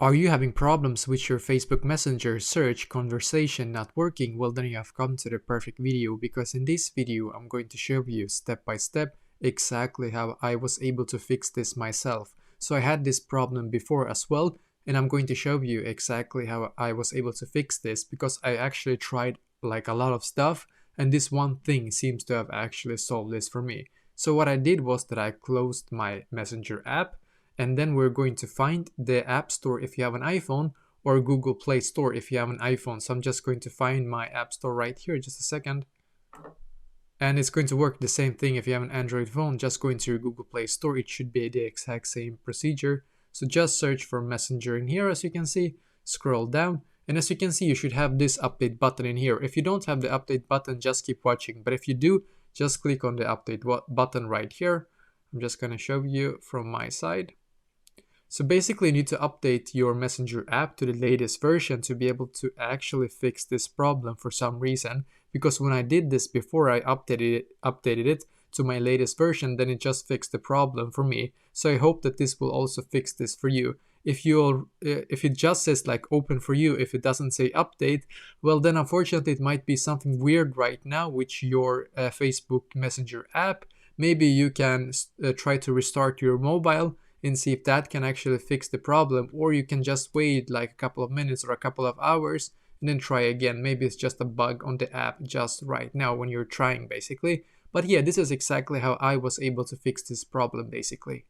Are you having problems with your Facebook Messenger search conversation not working? Well, then you have come to the perfect video, because in this video I'm going to show you step by step exactly how I was able to fix this myself. So I had this problem before as well, and I'm going to show you exactly how I was able to fix this, because I actually tried like a lot of stuff, and this one thing seems to have actually solved this for me. So what I did was that I closed my Messenger app, and then we're going to find the App Store if you have an iPhone, or Google Play Store if you have an iPhone. So I'm just going to find my App Store right here, just a second. And it's going to work the same thing if you have an Android phone. Just go into your Google Play Store. It should be the exact same procedure. So just search for Messenger in here, as you can see. Scroll down, and as you can see, you should have this update button in here. If you don't have the update button, just keep watching. But if you do, just click on the update button right here. I'm just going to show you from my side. So basically, you need to update your Messenger app to the latest version to be able to actually fix this problem for some reason. Because when I did this before, I updated it to my latest version, then it just fixed the problem for me. So I hope that this will also fix this for you. If it just says like open for you, if it doesn't say update, well then unfortunately it might be something weird right now with your Facebook Messenger app. Maybe you can try to restart your mobile and see if that can actually fix the problem, or you can just wait like a couple of minutes or a couple of hours and then try again. Maybe it's just a bug on the app just right now when you're trying, basically. But yeah, this is exactly how I was able to fix this problem, basically.